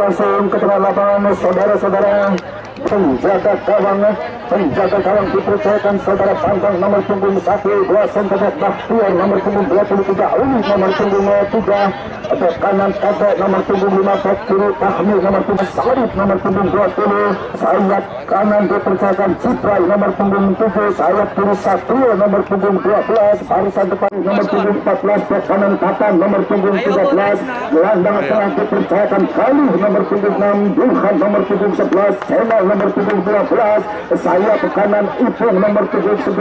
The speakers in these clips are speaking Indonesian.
langsung ke tengah lapangan saudara-saudara. Penjaga gawang dipercayakan saudara Bambang nomor punggung 1, 2 Sentetek Bahtiar nomor punggung 23, Uli nomor punggung 3, atau kanan Kadek nomor punggung 5, back kiri Tahmi nomor punggung Sarif nomor punggung 20, sayap kanan dipercayakan Ciprai nomor punggung 7, sayap kiri Satrio nomor punggung 12, barisan depan nomor punggung 14, back kanan Tatan nomor punggung 13, gelandang tengah dipercayakan Galih nomor punggung 6, Burhan nomor punggung 11, Channel nomor punggung 12, sayap kanan Ipung nomor punggung 19,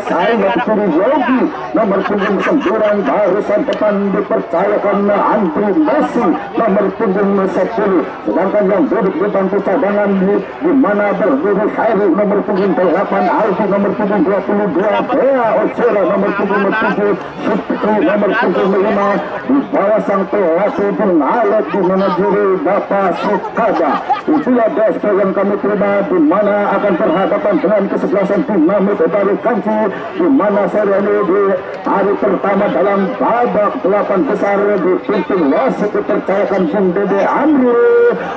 sayap kiri Yogi nomor punggung 9, barisan depan dipercayakan Andri Messi nomor punggung 10, sedangkan yang duduk di bangku cadangan di mana berdiri Khairi nomor punggung 8, Alfi nomor punggung 22, Bea Ocera nomor punggung 7, Sutri nomor punggung 5, di bawah sang pelatih Bung Alek di manajeri Bapak Sukada. Itulah DSP yang kami terima, di mana akan berhadapan dengan kesebelasan Dinamit dari Kanci, di mana seri ini di hari pertama dalam babak 8 besar dipimpin wasit dipercayakan Bung Dede Amri,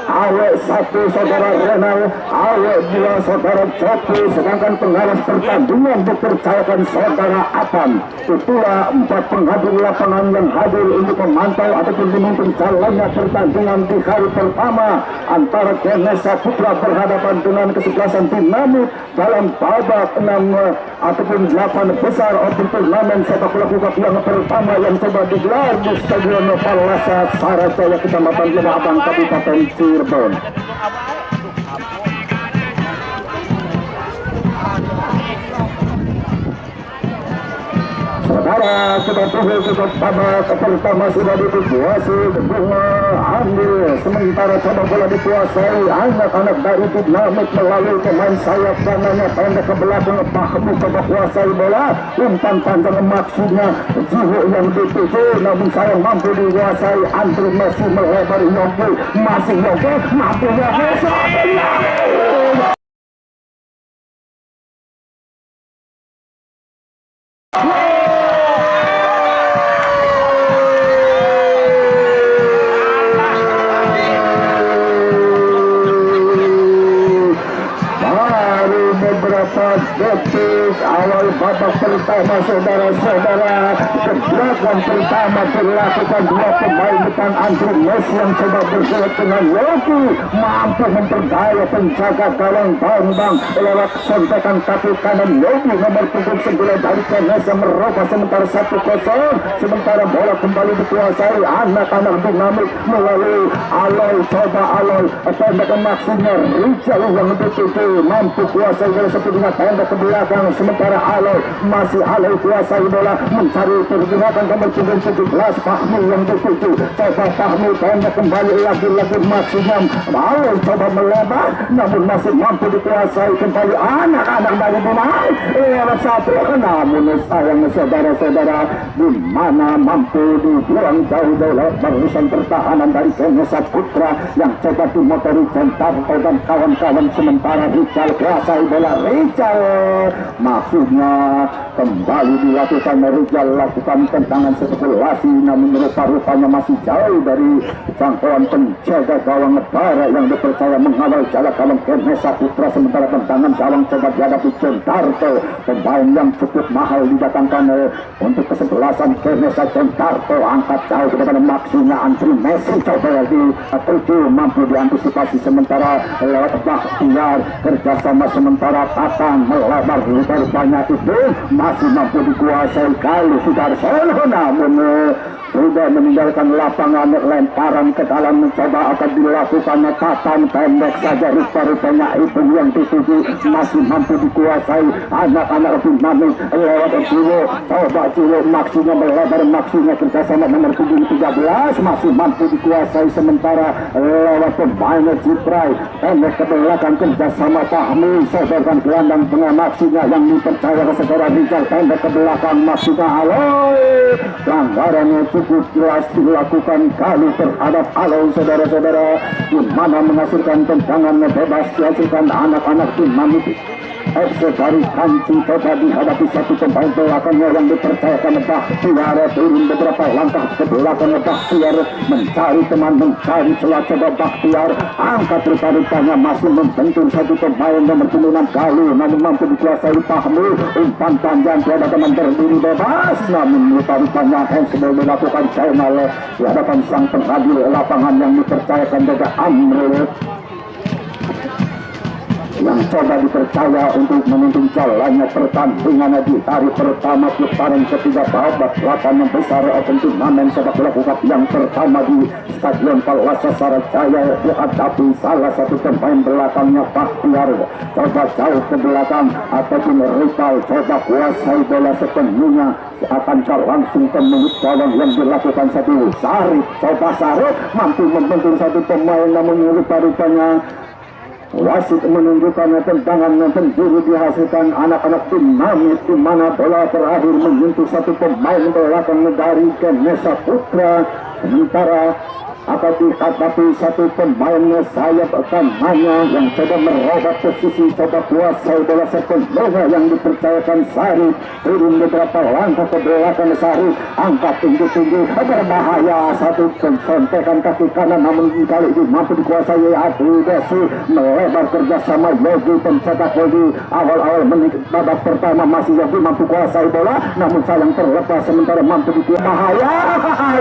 awek 1 saudara Renal, awek 2 saudara Jopi, sedangkan pengawas pertandingan dipercayakan saudara Apan. Itulah 4 penghadir lapangan yang hadir untuk memantau ataupun memimpin jalannya pertandingan di hari pertama antara Ganesha Putra berhadapan dengan kesebelasan Dinamit dalam babak 6 ataupun 8 besar untuk turnamen sepak bola Cup yang pertama yang coba digelar di Stadion Palasa Sarajaya, Kecamatan Lembah Abang, Kabupaten Cirebon. Saudara, sudah tunggu cukup babak pertama sudah dikuasai Bunga Ambil, sementara coba bola dikuasai anak-anak dari Dinamit melalui pemain sayap kanannya pendek ke belakang. Fahmi coba kuasai bola, umpan panjang maksudnya Jiho yang dituju, namun sayang mampu dikuasai. Andri Messi melebar Yogi, masih Yogi mampu detik awal babak pertama saudara-saudara, gerakan pertama dilakukan 2 pemain depan Andri Messi yang coba bergerak dengan Yogi, mampu memperdaya penjaga gawang Bambang lewat sontakan kaki kanan Yogi nomor punggung 9 dari Ganesha merubah sementara 1-0. Sementara bola kembali dikuasai anak-anak Dinamit melalui Aloy, coba Aloy tembakan maksudnya Rijal yang dituju, mampu kuasai bola sepenuhnya tembak ke belakang. Sementara Aloy masih Aloy kuasai bola mencari pergerakan nomor punggung 17 Fahmi yang dituju, coba Fahmi tembak kembali lagi-lagi maksudnya Aloy coba melebar namun masih mampu dikuasai kembali anak-anak dari Dinamit lewat 1, namun sayang saudara-saudara di mana mampu dibuang jauh-jauh lewat barisan pertahanan dari Ganesha Putra yang coba dimotori Jentarto dan kawan-kawan. Sementara Rijal kuasai bola, Rijal maksudnya kembali dilakukan Rijal lakukan tendangan sespekulasi namun rupa-rupanya masih jauh dari jangkauan penjaga gawang Negara yang dipercaya mengawal jalan gawang Ganesha Putra. Sementara tendangan gawang coba dihadapi Jentarto, pemain yang cukup mahal didatangkan untuk kesebelasan Ganesha. Jentarto angkat jauh kepada maksudnya Andri Messi coba dituju, mampu diantisipasi sementara lewat Bahtiar kerjasama. Sementara Tatan melebar rupanya itu masih mampu dikuasai kali Sudarsono namun sudah meninggalkan lapangan. Lemparan ke dalam mencoba akan dilakukan Tatan, pendek saja rupa-rupanya itu yang dituju, masih mampu dikuasai anak-anak Dinamit lewat Jiwo, coba Jiwo maksudnya melebar maksudnya kerjasama nomor 13 masih mampu dikuasai. Sementara lewat pemain Ciprai pendek ke belakang kerjasama Fahmi, sodokan gelandang tengah maksudnya yang dipercaya ke saudara Rijal pendek ke belakang maksudnya Aloy. Pelanggarannya cukup jelas dilakukan kali terhadap Aloy saudara-saudara, di mana menghasilkan tendangan bebas dihasilkan anak-anak Dinamit. FC dari Kanci coba dihadapi satu pemain belakangnya yang dipercayakan Bahtiar, turun beberapa langkah ke belakang Bahtiar mencari teman, mencari celah, coba Bahtiar angkat rupa-rupanya masih membentur satu pemain nomor 96 Galuh, namun mampu dikuasai Fahmi. Umpan panjang tiada teman berdiri bebas, namun rupa-rupanya handsball dilakukan channel di hadapan sang pengadil lapangan yang dipercayakan juga Amrul yang coba dipercaya untuk memimpin jalannya pertandingan di hari pertama putaran ketiga babak 8 besar turnamen sepak bola cup yang pertama di Stadion Palwasa Sarajaya dihadapi salah satu pemain belakangnya Bahtiar. Coba jauh ke belakang ataupun Rikal coba kuasai bola sepenuhnya, akankah langsung ke mulut gawang yang dilakukan satu Sarif, coba Sarif mampu membentur satu pemain namun rupa-rupanya wasit menunjukkan tendangan penjuru dihasilkan anak-anak dinamit di mana bola terakhir menyentuh satu pemain belakang dari Ganesha Putra, sementara akan dihadapi satu pemainnya sayap kanannya yang coba merubah posisi, coba kuasai bola sepenuhnya yang dipercayakan Sarif, turun beberapa langkah ke belakang Sarif, angkat tinggi-tinggi berbahaya, satu contekan kaki kanan namun kali ini mampu dikuasai Adi Desi, melebar kerjasama Yogi pencetak gol di awal-awal menit babak pertama. Masih Yogi mampu kuasai bola namun sayang terlepas, sementara mampu dikuasai bahaya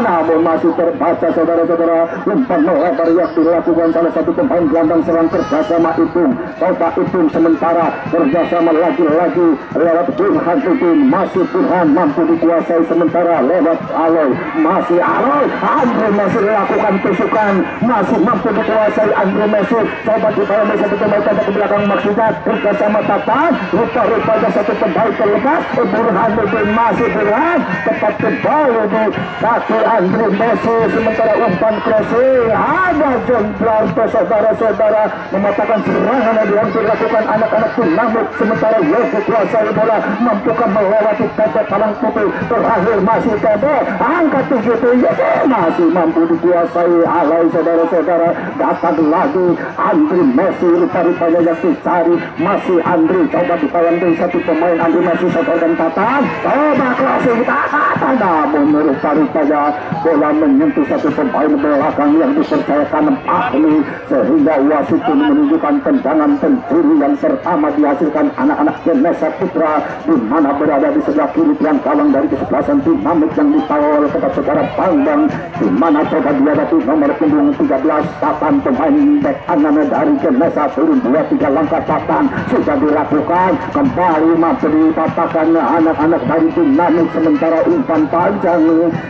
namun masih terbaca saudara-saudara. Umpan melebar yang dilakukan salah satu pemain gelandang serang kerjasama Ipung, coba Ipung sementara kerjasama lagi-lagi lewat Burhan Ipung, masih Burhan mampu dikuasai sementara lewat Aloy, masih Aloy, Andre masih melakukan tusukan, masih mampu dikuasai Andre Messi, coba dibayar satu pemain ke belakang maksudnya kerjasama Tatan, rupa-rupanya satu pemain terlepas, Burhan Ipung masih Burhan tepat kembali di kaki Andre Messi, sementara umpan crossing ada John Blanto saudara-saudara mematakan serangan yang dilakukan anak-anak dinamit, sementara Yogi kuasai bola mampukah melewati Tebe palang putih, terakhir masih Tebe angkat 7 masih mampu dikuasai Alay saudara-saudara, datang lagi Andri Messi, rupa-rupanya yang dicari masih Andri, coba ditayang dari satu pemain Andri Messi saudara dan Tatan, coba crossing Tatan namun rupa-rupanya bola menyentuh satu pemain belakang yang dipercayakan Fahmi, sehingga wasit pun menunjukkan tendangan penjuru yang pertama dihasilkan anak-anak Ganesha Putra, di mana berada di sebelah kiri tiang gawang dari kesebelasan dinamit yang dikawal kepada saudara Bambang, di mana coba dihadapi nomor punggung 13 Tatan, pemain bek kanan dari Ganesha, turun 2-3 langkah Tatan sudah dilakukan kembali mampu dipatahkan anak-anak dari dinamit, sementara umpan panjang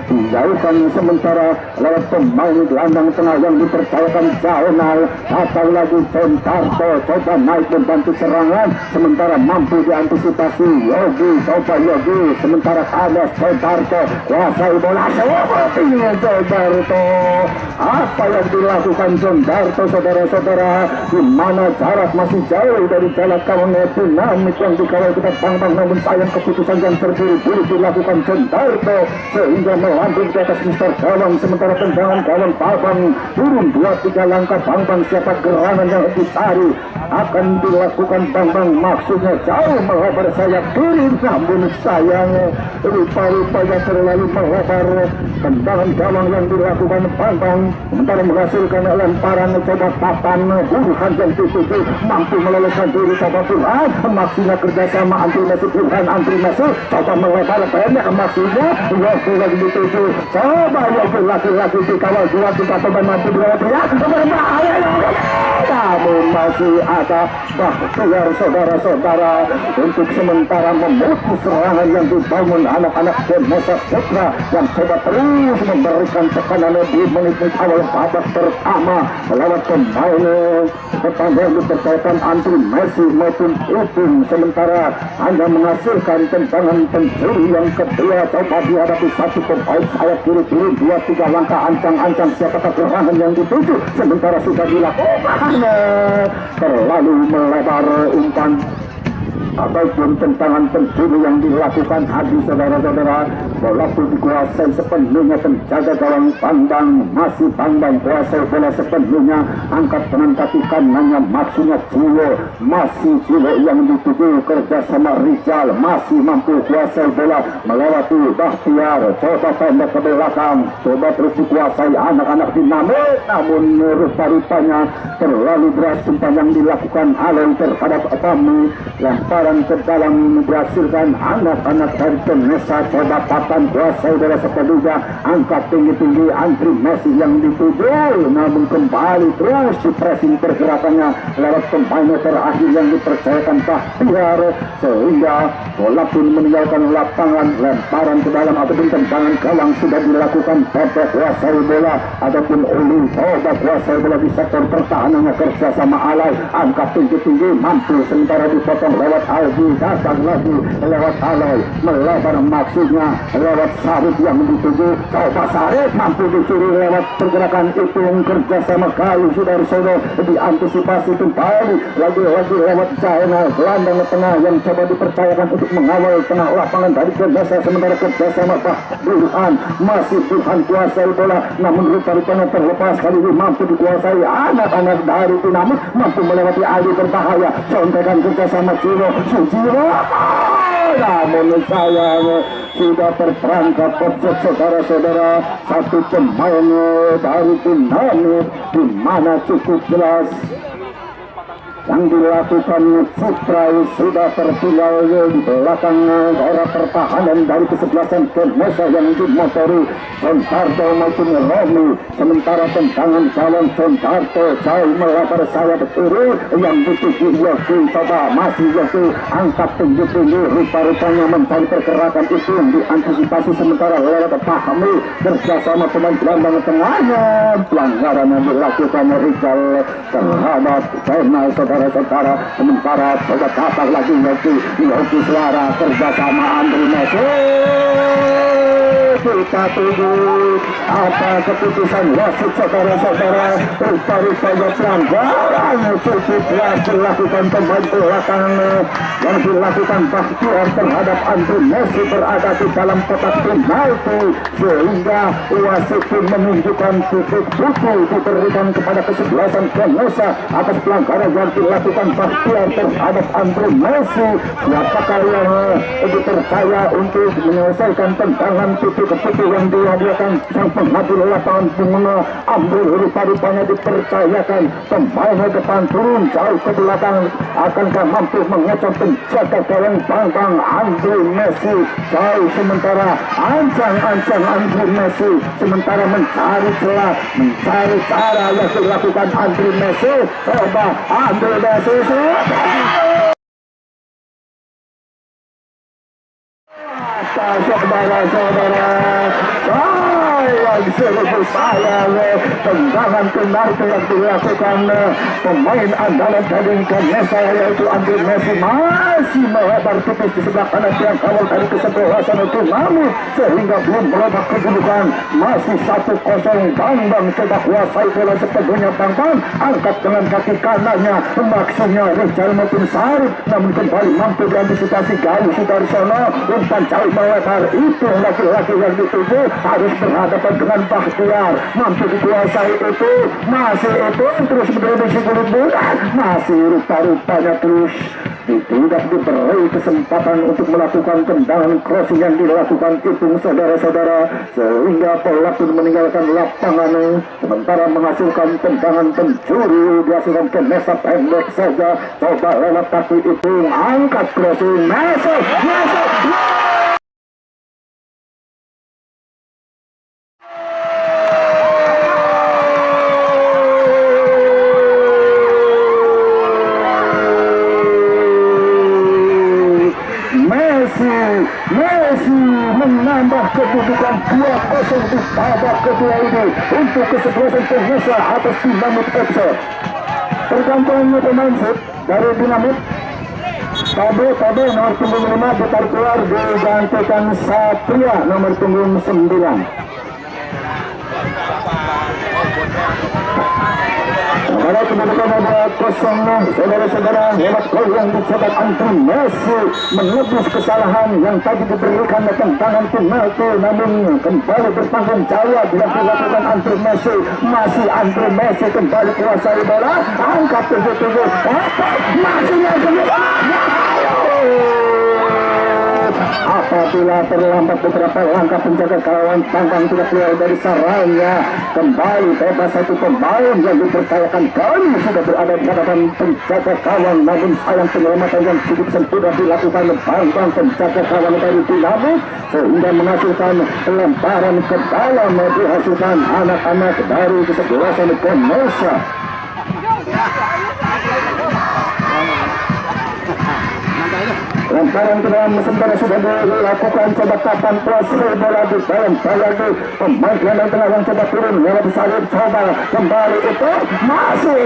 dijauhkan sementara lewat pemain gelandang tengah yang dipercayakan Jaunal, atau lagi John Darto coba naik membantu serangan, sementara mampu diantisipasi Yogi, coba Yogi, sementara ada John Darto kuasai bola sepertinya John Darto, apa yang dilakukan John Darto saudara-saudara, di mana jarak masih jauh dari jalan kawan dinamit yang dikawal kita Bambang, namun sayang keputusan yang terburu-buru dilakukan John Darto sehingga melambung di atas Mister Gawang, sementara tendangan gawang Bambang turun 2-3 langkah Bambang, siapa gerangan yang dicari akan dilakukan Bambang, maksudnya jauh melebar sayap kiri namun sayang rupa-rupanya terlalu melebar, tendangan gawang yang dilakukan Bambang sementara menghasilkan lemparan coba Tatan, Burhan yang dituju mampu meloloskan diri, coba Burhan maksudnya kerjasama Andri Messi, Burhan Andri Messi coba melebar banyak maksudnya Yogi lagi dituju, coba Yogi lagi-lagi dikawal 2-3 pemain mampu dilewati ya berbahaya, namun masih ada Bahtiar saudara-saudara untuk sementara memutus serangan yang dibangun anak-anak Ganesha Putra yang coba terus memberikan tekanan di menit-menit awal babak pertama lewat pemain depan yang dipercayakan Andri Messi maupun Ipung, sementara hanya menghasilkan tendangan penjuru yang kedua, coba dihadapi satu pemain sayap kiri turun 2-3 langkah ancang-ancang siapakah serangan yang dituju, sementara sudah dilakukan terlalu melebar umpan ataupun tentangan penjuru yang dilakukan Hadi saudara-saudara, bola pun dikuasai sepenuhnya penjaga gawang Bambang. Masih Bambang kuasai bola sepenuhnya, angkat tangan kaki kanannya, maksudnya Jiwo. Masih Jiwo yang dituju kerjasama Rizal, masih mampu kuasai bola melewati Bahtiar. Coba pendek ke belakang, coba terus dikuasai anak-anak dinamit, namun rupa-rupanya terlalu deras umpan yang dilakukan Allen terhadap Bami. Lemparan ke dalam dihasilkan anak-anak dari Kenesa. Coba papan kuasai bola sepenuhnya, angkat tinggi-tinggi Andri Messi yang dituju, namun kembali terus di pressing pergerakannya lewat pemain terakhir yang dipercayakan Bahtiar, sehingga bola pun meninggalkan lapangan. Lemparan ke dalam ataupun tendangan gawang sudah dilakukan pada kuasai bola ataupun Uli. Coba kuasai bola di sektor pertahanannya kerjasama Alay, angkat tinggi-tinggi, mampu sementara dipotong lewat Aldi, datang lagi lewat Alay, melebar maksudnya lewat Sarif yang dituju. Coba Sarif mampu dicuri lewat pergerakan itu kerjasama kali saudara-saudara, diantisipasi kembali lagi-lagi lewat Jaina, gelandang tengah yang coba dipercayakan untuk mengawal tengah lapangan dari Kenesa, sementara kerjasama Pak Burhan. Masih Burhan kuasai bola, namun rupa-rupanya terlepas kali ini mampu dikuasai anak-anak dari Dinamit, mampu melewati Ali berbahaya, contekan kerjasama Ciro Sujiro, namun sayang sudah terperangkap objek saudara-saudara. Satu pemain dari Dinamit di mana cukup jelas yang dilakukan Citra sudah tertinggal di belakang daerah pertahanan dari kesebelasan Kenesa yang dimotori Sontarto maupun Romi. Sementara tendangan calon Sontarto jauh melebar sayap kiri yang dituju Yosi. Coba masih Yosi angkat tinggi-tinggi, rupa-rupanya mencari pergerakan itu yang diantisipasi sementara lewat Fahmi kerjasama pemain gelandang tengahnya. Pelanggaran yang dilakukan Rizal terhadap Kenal saudara-saudara. Sementara coba datang lagi Yogi Suara kerjasama Andri Messi. Kita tunggu apa keputusan wasit saudara-saudara. Rupa-rupanya pelanggaran cukup jelas dilakukan pemain belakang yang dilakukan Bahtiar terhadap Andri Messi berada di dalam kotak penalti, sehingga wasit pun menunjukkan titik buku diberikan kepada kesebelasan Kenesa atas pelanggaran yang dilakukan Bahtiar terhadap Andri Messi. Siapakah yang dipercaya untuk menyelesaikan tendangan titik keputusan yang diadakan sang pengambil lapangan bunga ambil? Rupa-rupanya dipercayakan pemain depan turun jauh ke belakang. Akankah mampu mengecam penjaga gawang Bambang Andri Messi jauh, sementara ancang-ancang Andri Messi sementara mencari celah, mencari cara yang dilakukan Andri Messi. Coba Andri Messi saudara-saudara, sayang seribu sayang, tendangan penalti yang dilakukan pemain andalan dari Kenesa yaitu Andri Messi masih melebar tipis di sebelah kanan tiang kawal dari kesebelasan itu, namun sehingga belum melebar kedudukan. Masih 1-0. Bambang coba kuasai bola sepenuhnya. Bambang angkat dengan kaki kanannya, maksudnya Rizal maupun Sarif, namun kembali mampu diantisipasi Galuh Sudarsono. Umpan jauh melebar itu laki-laki yang dituju harus berhadapan dengan Bahtiar, mampu dikuasai itu, masih itu terus berdiri bulan, masih rupa-rupanya terus tidak diberi kesempatan untuk melakukan tendangan crossing yang dilakukan itu saudara-saudara, sehingga bola pun meninggalkan lapangan, sementara menghasilkan tendangan pencuri dihasilkan Kenesa pendek saja. Coba lewat kaki itu, angkat crossing, masuk. Messi menambah kedudukan 2-0 di babak kedua ini untuk kesebelasan Kenesa atas Dinamit FC. Tergantung pemain set dari Dinamit. Tabe nomor punggung 5 ditarik keluar, digantikan Satria nomor punggung 9. Pada kedudukan ada 0-0, saudara-saudara, lewat gol yang dicetak Andri Messi menebus kesalahan yang tadi diberikan tendangan penalti, namun kembali bertanggung jawab yang dilakukan Andri Messi. Masih Andri Messi kembali kuasai bola, angkat 77, masih apabila terlambat beberapa langkah penjaga gawang Bambang tidak keluar dari sarangnya. Kembali bebas satu pemain yang dipercayakan kali sudah berada di hadapan penjaga gawang, namun sayang penyelamatan yang cukup sempurna dilakukan Bambang penjaga gawang dari Dinamo sehingga menghasilkan lemparan ke dalam, dihasilkan anak-anak dari kesebelasan Konosa. Lemparan ke dalam sementara sudah dilakukan, coba kapan kuasai bola di dalam lagi pemain gelandang tengah yang coba turun lewat salib, coba kembali itu masih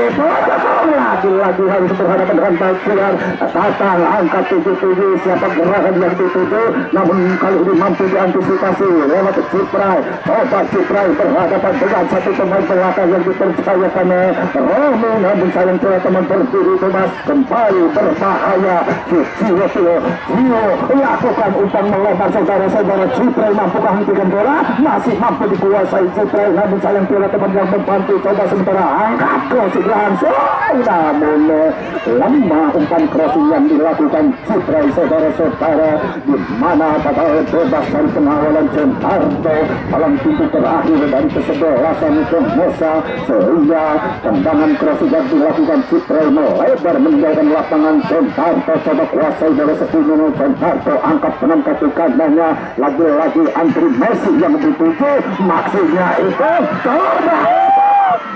lagi harus berhadapan dengan Balkiar. Datang angka 77, siapa gerakan yang dituju, namun kali ini mampu diantisipasi lewat Ciprai. Coba Ciprai berhadapan dengan satu pemain belakang yang dipercayakan Romi, namun sayang teman berdiri bebas, kembali berbahaya. Gio lakukan umpan melebar, saudara-saudara. Ciprai mampukah hentikan bola? Masih mampu dikuasai Ciprai, namun sayang bola teman yang membantu. Coba sementara angkat crossing langsung, namun lemah umpan crossing yang dilakukan Ciprai, saudara-saudara, di mana pada bebas dari pengawalan Centarto dalam pintu terakhir dari kesebelasan Konosa, sehingga tendangan crossing yang dilakukan Ciprai melebar meninggalkan lapangan Centarto. Coba kuasai bola sepuluh Centarto, angkat penangkat kanannya, lagi-lagi Andri Messi yang dituju, maksudnya itu coba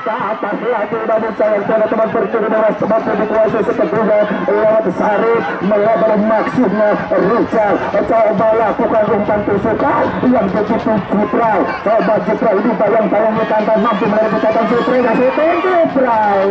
ke atas lagi, namun sayang teman-teman berturut deras mampu dikuasai sepenuhnya lewat Sarip, melebar maksudnya Rizal. Coba lakukan umpan tusukan yang begitu Ciprai. Coba Ciprai ini bayang-bayangnya tanpa mampu merebutkan Ciprai, kasih Ciprai.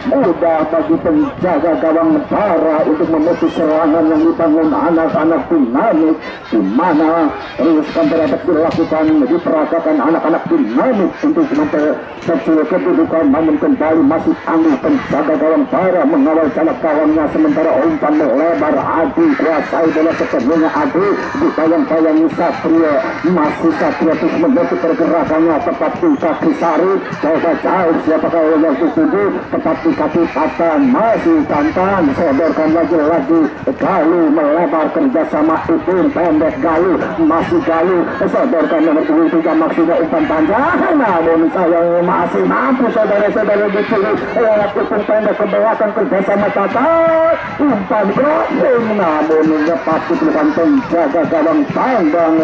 Mudah bagi penjaga gawang Bara untuk memutus serangan yang dibangun anak-anak Dinamik, di mana teruskan terdapat dilakukan, diperagakan anak-anak Dinamik untuk memperkecil kedudukan, namun kembali masih tangguh penjaga gawang Bara mengawal jarak gawangnya, sementara umpan melebar Adi kuasai bola sepenuhnya. Adi dibayang-bayangi Satria, masih Satria terus menutup pergerakannya tepat di kaki Sari. Coba jauh siapakah yang dituju, tepat di kaki Patan, masih Tantan, sodorkan lagi-lagi Galuh melebar kerjasama itu pendek Galuh, masih Galuh sodorkan nomor 23, maksudnya umpan panjang, namun sayang masih mampu saudara-saudara dicuri lewat umpan pendek ke belakang kerjasama Tantan, umpan crossing namun dapat ditemukan penjaga gawang Bambang.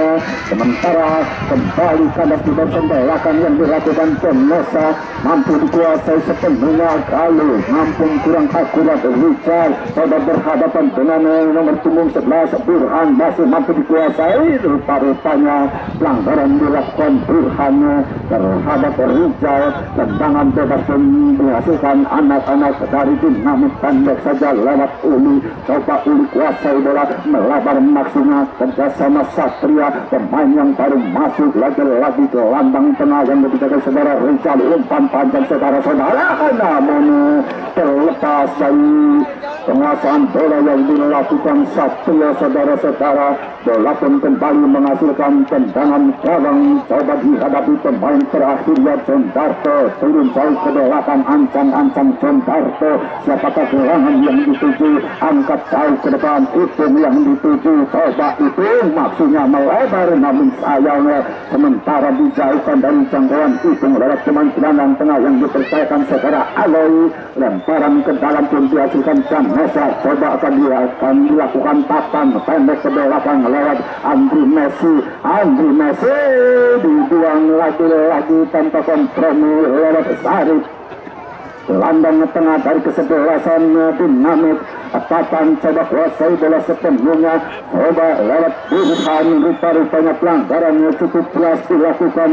Sementara kembali kandas di bagian belakang yang dilakukan Konosa, mampu dikuasai sepenuhnya Galuh, mampu kurang akurat Richard. Coba berhadapan dengan nomor punggung 11 Burhan, masih mampu dikuasai. Rupa-rupanya pelanggaran dilakukan Burhan terhadap Richard. Tendangan bebas menghasilkan anak-anak dari Dinamik pendek saja lewat Uli. Coba Uli kuasai bola, melebar maksimal kerjasama Satria, pemain yang baru masuk lagi-lagi ke lambang tengah yang dijaga saudara Richard. Umpan panjang saudara-saudara, namun terlepas dari penguasaan bola yang dilakukan Satria, saudara-saudara. Bola pun kembali menghasilkan tendangan gawang. Coba dihadapi pemain terakhirnya Centarto, turun jauh ke belakang, ancang-ancang Centarto. Siapakah gerangan yang dituju, angkat jauh ke depan, itu yang dituju. Coba itu maksudnya melebar, namun sayangnya sementara dijauhkan dari jangkauan itu lewat teman gelandang tengah yang dipercayakan saudara Aloy. Lemparan ke dalam pun dihasilkan Konosa. Coba akan dilakukan papan pendek ke belakang lewat Andri Messi. Andri Messi dibuang lagi-lagi tanpa kompromi lewat Sarip. gelandang tengah dari kesebelasan Dinamit Tatan coba kuasai bola sepenuhnya, coba lewat Burhan, rupa-rupanya pelanggarannya cukup keras dilakukan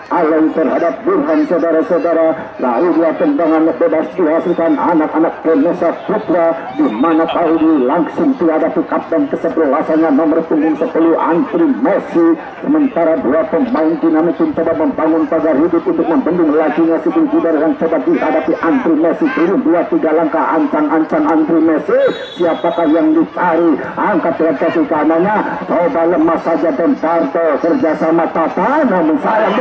Alay terhadap Burhan, saudara-saudara. Lalu dua tendangan bebas dihasilkan anak-anak Ganesha Putra, di mana kali langsung dihadapi kapten kesebelasannya nomor punggung 10 Andri Messi. Sementara dua pemain Dinamit mencoba membangun pagar hidup untuk membendung lajunya si Gudar yang coba dihadapi Andri Messi. Turun 2-3 langkah ancang-ancang Andri Messi. Siapakah yang dicari? Angkat kaki kanannya, coba lemah saja Dentarto kerjasama Tata, namun sayang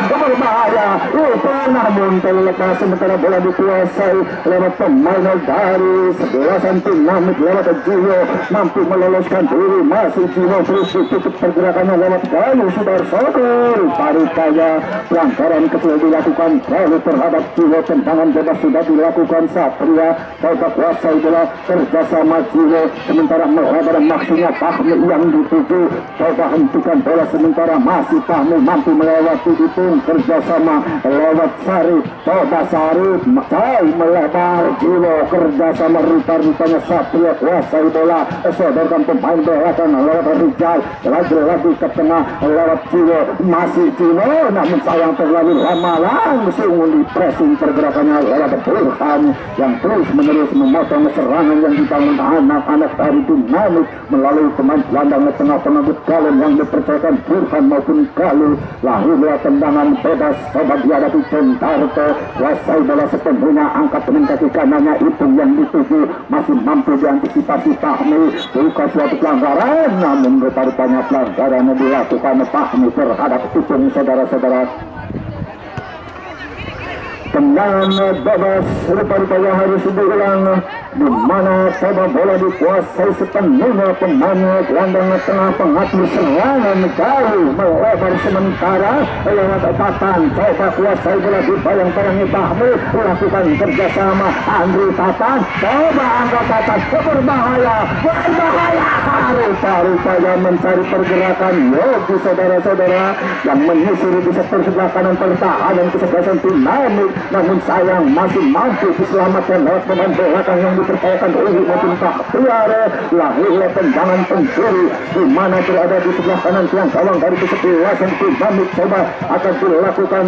berbahaya itu, namun terlepas sementara bola dikuasai lewat pemain dari sebelasan Dinamit lewat Gio, mampu meloloskan diri, masih Gio terus ditutup pergerakannya lewat Galuh Sudarsono. Parupaya pelanggaran kecil dilakukan Galuh terhadap Gio, tendangan bebas sudah dilakukan Satria, coba kuasai bola kerjasama Gio, sementara melebar maksudnya Fahmi yang dituju, coba hentikan bola sementara masih Fahmi mampu melewati itu kerjasama lewat Sari, coba Sari jauh melebar Gio kerjasama rupa-rupanya Satria kuasai bola, sodorkan pemain belakang lewat Rizal, lagi ke tengah lewat Gio, masih Gio, namun sayang terlalu lama, langsung di pressing pergerakannya lewat Burhan yang terus menerus memotong serangan yang dibangun anak-anak dari Dinamit melalui pemain gelandang tengah pengebut Galon yang dipercayakan Burhan maupun Galuh. Lalu dua tendangan bebas coba dihadapi Dentarto, kuasai bola sepenuhnya, angkat dengan kaki kanannya itu yang dituju, masih mampu diantisipasi Fahmi, bukan suatu pelanggaran, namun rupa-rupanya pelanggaran dilakukan Fahmi terhadap Ipung, saudara-saudara. Tendangan bebas rupa-rupanya harus diulang, di mana coba bola dikuasai sepenuhnya pemain gelandang tengah pengatur serangan Galuh melebar sementara lewat Tatan, coba kuasai bola dibayang-bayangi Fahmi, lakukan kerjasama Andri Tatan, coba angkat Tatan, berbahaya rupa-rupanya mencari pergerakan Yogi, saudara-saudara, yang menyusuri di sektor sebelah kanan pertahanan kesebelasan Dinamit, namun sayang masih mampu diselamatkan lewat pemain belakang yang dipercayakan oleh maupun Bahtiar. Lahirlah tendangan pencuri di mana berada di sebelah kanan tiang gawang dari kesebelasan Dinamit, coba akan dilakukan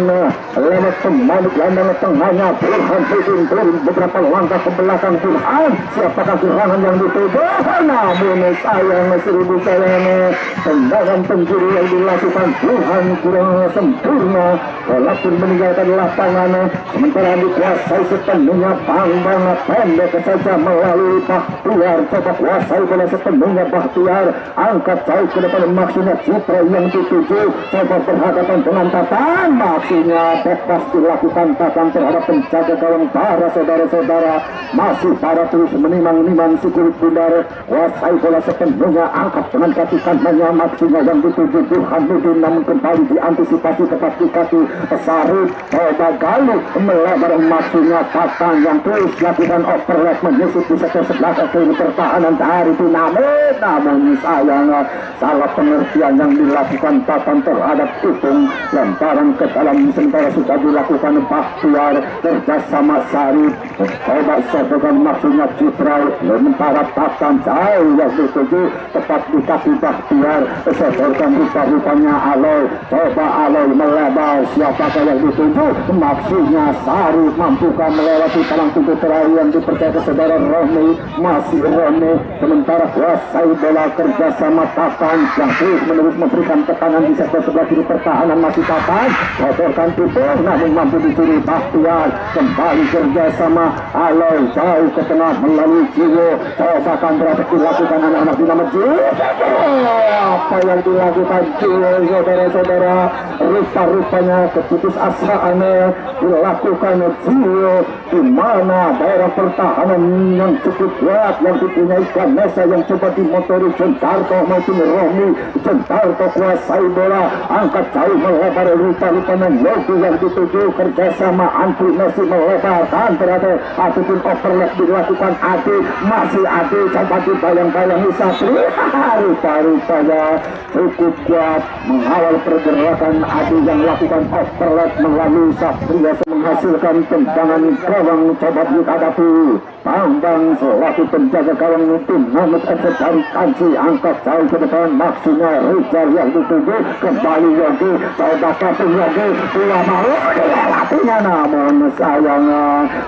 lewat pemain gelandang tengahnya Burhan, turun beberapa langkah ke belakang Burhan, siapakah serangan yang dituju, namun sayang seribu sayang tendangan pencuri yang dilakukan Burhan kurang sempurna walaupun meninggalkan lapangan, sementara dikuasai sepenuhnya Bambang pendek saja melalui Bahtiar, coba kuasai bola sepenuhnya Bahtiar, angkat jauh ke depan maksudnya Citra yang dituju, coba berhadapan dengan Tatan, maksudnya bebas dilakukan Tatan terhadap penjaga gawang Bara, saudara-saudara. Masih Bara terus menimang-nimang si kulit bundar, kuasai bola sepenuhnya, angkat dengan kaki kanannya maksudnya yang dituju Burhanuddin, namun kembali diantisipasi tepat di kaki Sarip, coba Galuh melebar maksudnya Tatan yang terus lakukan overlap menyusup di sektor sebelah kiri pertahanan dari Dinamit, namun sayang salah pengertian yang dilakukan Tatan terhadap Ipung, lemparan ke dalam sementara sudah dilakukan Bahtiar kerjasama Sarip, coba sodorkan maksudnya Citra, sementara Tatan jauh yang dituju tepat di kaki Bahtiar, sodorkan rupa-rupanya Aloy, coba Aloy melebar, siapakah yang dituju, maksudnya Sarip, mampukah melewati palang pintu terakhir yang dipercaya saudara Romi, masih Romi, sementara kuasai bola kerjasama Tatan yang terus menerus memberikan tekanan di sektor sebelah kiri pertahanan, masih Tatan, sodorkan Ipung, namun mampu dicuri Bahtiar, kembali kerjasama Aloy, jauh ke tengah melalui Gio, coba akan berhasil dilakukan anak-anak Dinamit. Apa yang dilakukan Gio, saudara-saudara, rupa-rupanya keputusasaan dilakukan Gio, di mana daerah pertahanan yang cukup kuat yang dipunyai Ganesha yang coba dimotori Dentarto maupun Romi. Dentarto kuasai bola, angkat jauh melebar, rupa-rupanya Yogi yang dituju kerjasama Andri Messi melebarkan berada ataupun overlap dilakukan Adi, masih Adi coba dibayang-bayangi Satria, rupa-rupanya cukup kuat mengawal pergerakan Adi yang melakukan overlap melalui Satria. menghasilkan tendangan gawang coba dihadapi Bambang selaku penjaga gawang itu namun dari kanci angkat jauh ke depan maksudnya Rizal yang dituju kembali Yogi coba kapten Yogi bola mau dilewatinya namun sayangnya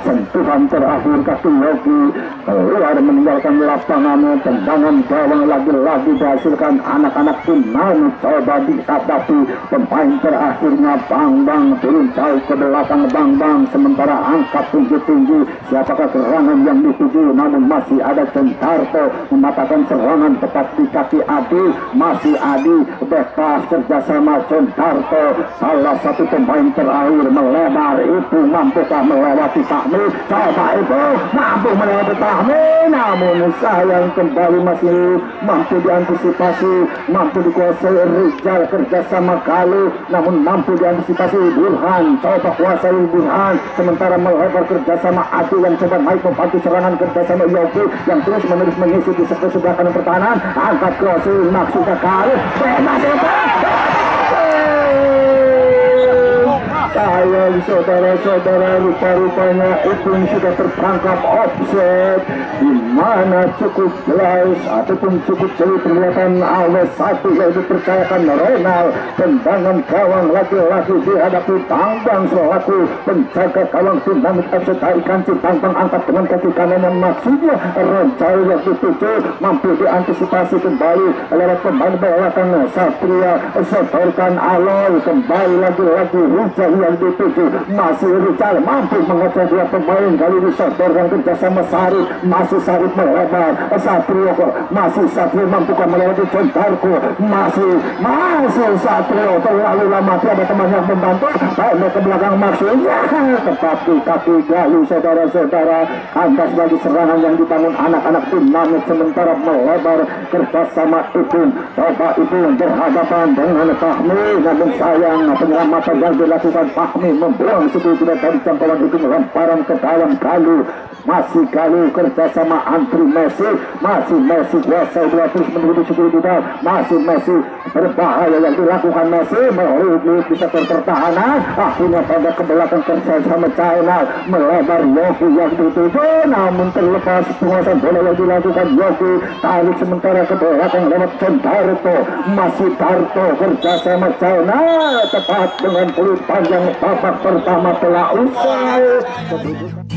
sentuhan terakhir kaki Yogi keluar meninggalkan lapangan tendangan gawang lagi-lagi dihasilkan anak-anak tim namun coba dihadapi pemain terakhirnya Bambang turun jauh ke belakang Bambang sementara angkat tinggi-tinggi siapakah serangan yang dituju namun masih ada Centarto mematahkan serangan tepat di kaki Adi masih Adi bebas kerjasama Centarto salah satu pemain terakhir melebar itu mampukah melewati Fahmi coba itu mampu melewati Fahmi namun sayang kembali masih mampu diantisipasi mampu dikuasai Rizal kerjasama Galuh namun mampu diantisipasi Burhan coba kuasai Burhan sementara melebar kerjasama Adi yang coba naik membantu serangan kerjasama Yogi yang terus menerus mengisi di sebelah kanan pertahanan angkat crossing maksudnya Galuh bebas itu sayang saudara-saudara rupa-rupanya itu sudah tertangkap offset di mana cukup jelas ataupun cukup jauh kelihatan awas satu yang dipercayakan Ronald tendangan gawang lagi-lagi dihadapi Bambang selaku penjaga gawang dinamik offset dari kanci Bambang angkat dengan kaki kanan yang maksudnya Roncal yang dituju mampu diantisipasi kembali lewat pemain belakang Satria sodorkan Aloy kembali lagi-lagi Rizal yang dituju masih Rizal mampu mengocok dua pemain kali ini sodorkan kerjasama Sarip masih Sarip melebar Satrio masih Satrio mampu melewati Centarko masih Satrio terlalu lama ada teman yang membantu baik ke belakang maksudnya tepat di kaki Galuh saudara-saudara kandas bagi serangan yang dibangun anak-anak dinamik sementara melebar kerjasama itu coba itu berhadapan dengan Fahmi namun sayang penyelamatan yang dilakukan Fahmi membuang tidak dari jangkauan itu lemparan ke dalam Galuh masih Galuh kerjasama Antri Messi masih Messi kuasai 20 menuju tidak masih Messi berbahaya yang dilakukan Messi melalui di sektor pertahanan akhirnya pada ke belakang kerjasama China melebar Yogi yang dituju namun terlepas penguasaan bola yang dilakukan Yogi tarik sementara ke belakang lewat Centarto masih Darto kerjasama China tepat dengan peluit panjang babak pertama telah usai.